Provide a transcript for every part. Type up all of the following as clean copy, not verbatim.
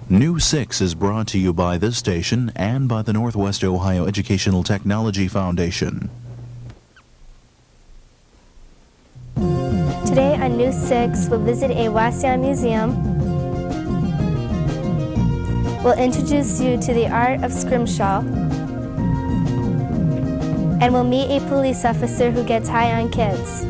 New 6 is brought to you by this station and by the Northwest Ohio Educational Technology Foundation. Today on New 6, we'll visit a Waseon museum. We'll introduce you to the art of Scrimshaw. And we'll meet a police officer who gets high on kids.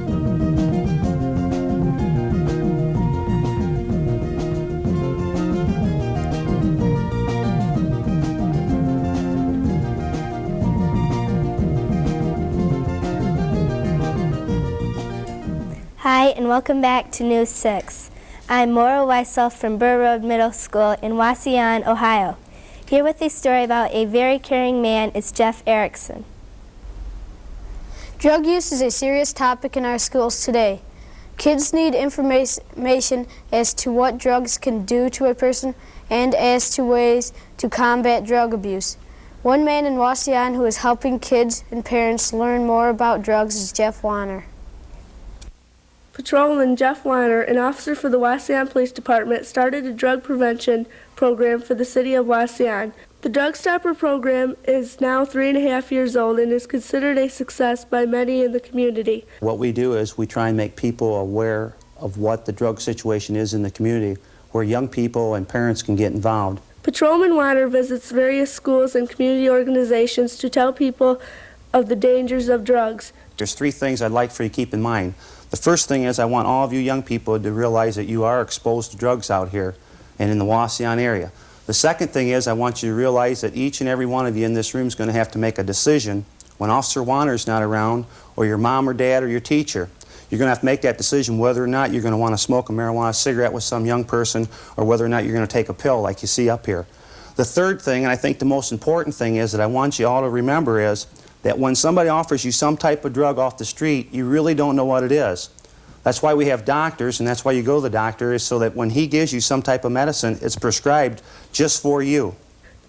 Hi, and welcome back to News 6. I'm Maura Waseon from Burr Road Middle School in Waseon, Ohio. Here with a story about a very caring man is Jeff Erickson. Drug use is a serious topic in our schools today. Kids need information as to what drugs can do to a person and as to ways to combat drug abuse. One man in Waseon who is helping kids and parents learn more about drugs is Jeff Warner. Patrolman Jeff Weiner, an officer for the Waseon Police Department, started a drug prevention program for the city of Waseon. The Drug Stopper program is now 3.5 years old and is considered a success by many in the community. What we do is we try and make people aware of what the drug situation is in the community, where young people and parents can get involved. Patrolman Weiner visits various schools and community organizations to tell people of the dangers of drugs. There's 3 things I'd like for you to keep in mind. The first thing is I want all of you young people to realize that you are exposed to drugs out here and in the Waseon area. The second thing is I want you to realize that each and every one of you in this room is going to have to make a decision when Officer Warner's not around, or your mom or dad or your teacher. You're going to have to make that decision whether or not you're going to want to smoke a marijuana cigarette with some young person or whether or not you're going to take a pill like you see up here. The third thing, and I think the most important thing is that I want you all to remember is that when somebody offers you some type of drug off the street, you really don't know what it is. That's why we have doctors, and that's why you go to the doctor, is so that when he gives you some type of medicine, it's prescribed just for you.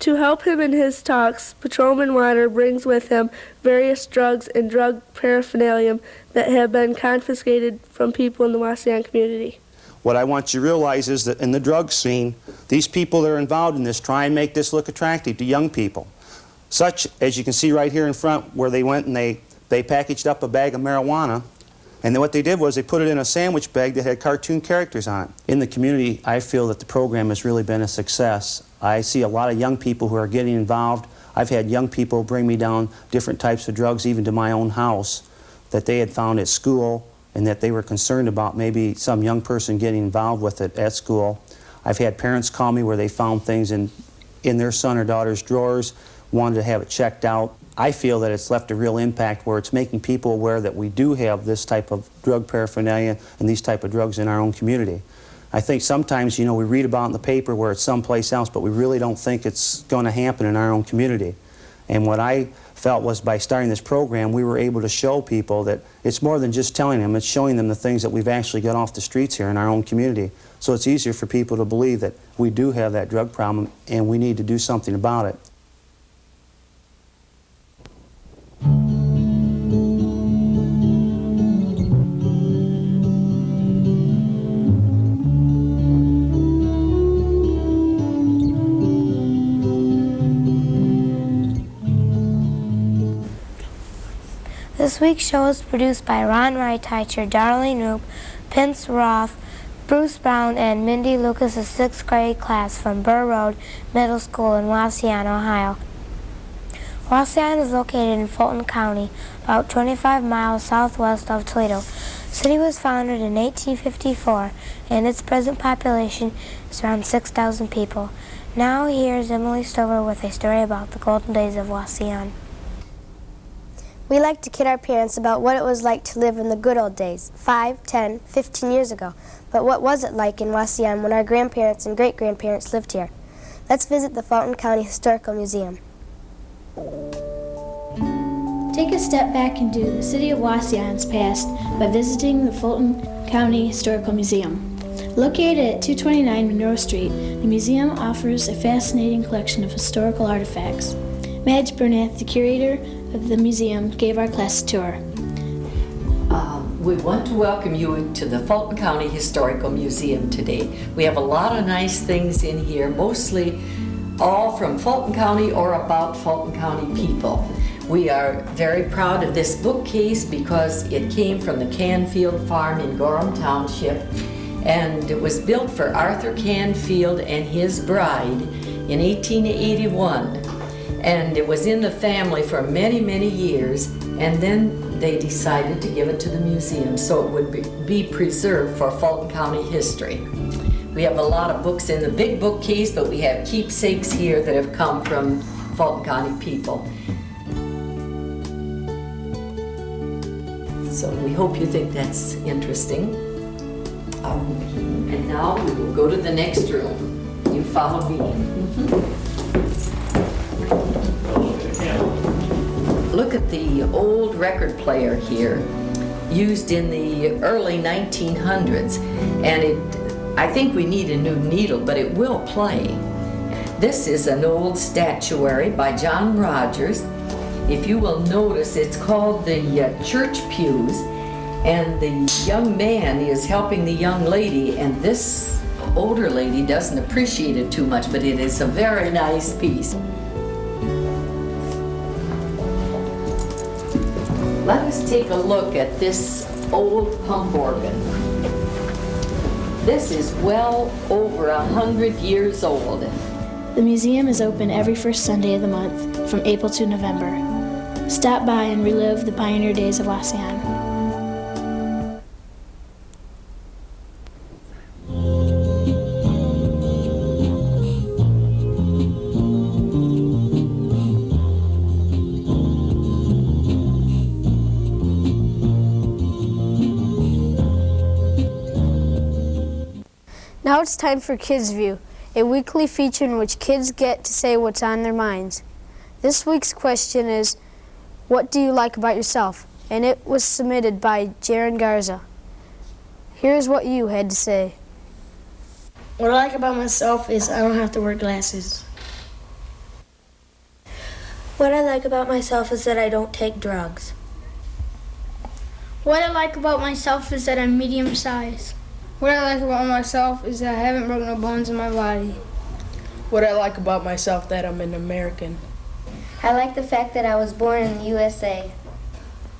To help him in his talks, Patrolman Weiner brings with him various drugs and drug paraphernalia that have been confiscated from people in the Waseon community. What I want you to realize is that in the drug scene, these people that are involved in this try and make this look attractive to young people. Such as you can see right here in front, where they went and they packaged up a bag of marijuana, and then what they did was they put it in a sandwich bag that had cartoon characters on it. In the community, I feel that the program has really been a success. I see a lot of young people who are getting involved. I've had young people bring me down different types of drugs, even to my own house, that they had found at school and that they were concerned about maybe some young person getting involved with it at school. I've had parents call me where they found things in their son or daughter's drawers, wanted to have it checked out. I feel that it's left a real impact where it's making people aware that we do have this type of drug paraphernalia and these type of drugs in our own community. I think sometimes, you know, we read about it in the paper where it's someplace else, but we really don't think it's going to happen in our own community. And what I felt was by starting this program, we were able to show people that it's more than just telling them, it's showing them the things that we've actually got off the streets here in our own community. So it's easier for people to believe that we do have that drug problem and we need to do something about it. This week's show is produced by Ron Reiteicher, Darlene Roop, Pince Roth, Bruce Brown, and Mindy Lucas' 6th grade class from Burr Road Middle School in Waseon, Ohio. Waseon is located in Fulton County, about 25 miles southwest of Toledo. The city was founded in 1854, and its present population is around 6,000 people. Now here's Emily Stover with a story about the golden days of Waseon. We like to kid our parents about what it was like to live in the good old days, 5, 10, 15 years ago. But what was it like in Waseon when our grandparents and great-grandparents lived here? Let's visit the Fulton County Historical Museum. Take a step back into the city of Waseon's past by visiting the Fulton County Historical Museum. Located at 229 Monroe Street, the museum offers a fascinating collection of historical artifacts. Madge Bernath, the curator of the museum, gave our class a tour. We want to welcome you to the Fulton County Historical Museum today. We have a lot of nice things in here, mostly all from Fulton County or about Fulton County people. We are very proud of this bookcase because it came from the Canfield Farm in Gorham Township, and it was built for Arthur Canfield and his bride in 1881. And it was in the family for many, many years, and then they decided to give it to the museum so it would be preserved for Fulton County history. We have a lot of books in the big bookcase, but we have keepsakes here that have come from Fulton County people. So we hope you think that's interesting. And now we will go to the next room. You follow me. Look at the old record player here, used in the early 1900s, and I think we need a new needle, but it will play. This is an old statuary by John Rogers. If you will notice, it's called the Church Pews, and the young man is helping the young lady, and this older lady doesn't appreciate it too much, but it is a very nice piece. Let us take a look at this old pump organ. This is well over 100 years old. The museum is open every first Sunday of the month from April to November. Stop by and relive the pioneer days of Waseon. Now it's time for Kids View, a weekly feature in which kids get to say what's on their minds. This week's question is, what do you like about yourself? And it was submitted by Jaron Garza. Here's what you had to say. What I like about myself is I don't have to wear glasses. What I like about myself is that I don't take drugs. What I like about myself is that I'm medium size. What I like about myself is that I haven't broken no bones in my body. What I like about myself that I'm an American. I like the fact that I was born in the USA.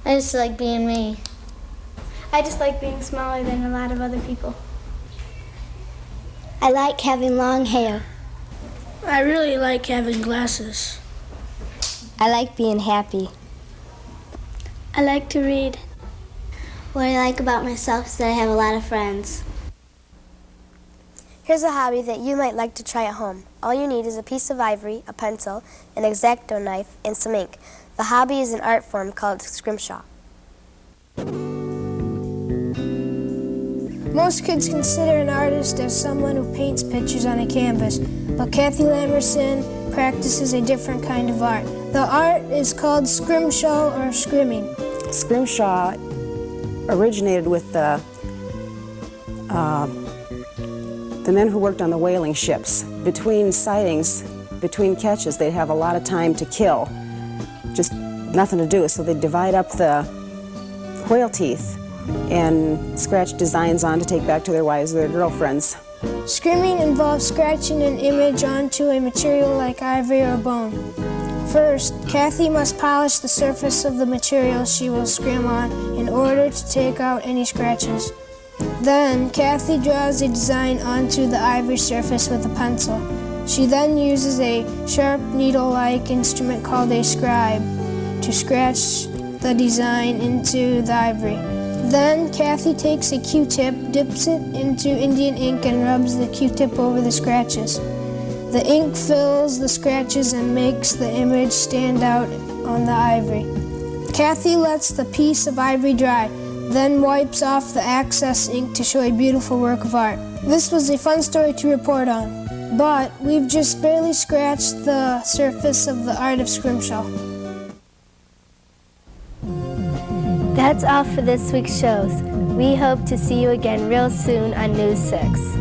I just like being me. I just like being smaller than a lot of other people. I like having long hair. I really like having glasses. I like being happy. I like to read. What I like about myself is that I have a lot of friends. Here's a hobby that you might like to try at home. All you need is a piece of ivory, a pencil, an X-Acto knife, and some ink. The hobby is an art form called Scrimshaw. Most kids consider an artist as someone who paints pictures on a canvas, but Kathy Lamerson practices a different kind of art. The art is called Scrimshaw or scrimming. Scrimshaw originated with the men who worked on the whaling ships. Between sightings, between catches, they'd have a lot of time to kill, just nothing to do, so they'd divide up the whale teeth and scratch designs on to take back to their wives or their girlfriends. Scrimming involves scratching an image onto a material like ivory or bone. First, Kathy must polish the surface of the material she will scrim on in order to take out any scratches. Then, Kathy draws a design onto the ivory surface with a pencil. She then uses a sharp needle-like instrument called a scribe to scratch the design into the ivory. Then, Kathy takes a Q-tip, dips it into Indian ink, and rubs the Q-tip over the scratches. The ink fills the scratches and makes the image stand out on the ivory. Kathy lets the piece of ivory dry, then wipes off the excess ink to show a beautiful work of art. This was a fun story to report on, but we've just barely scratched the surface of the art of Scrimshaw. That's all for this week's shows. We hope to see you again real soon on News 6.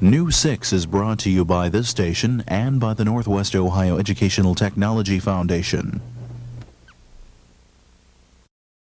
New 6 is brought to you by this station and by the Northwest Ohio Educational Technology Foundation.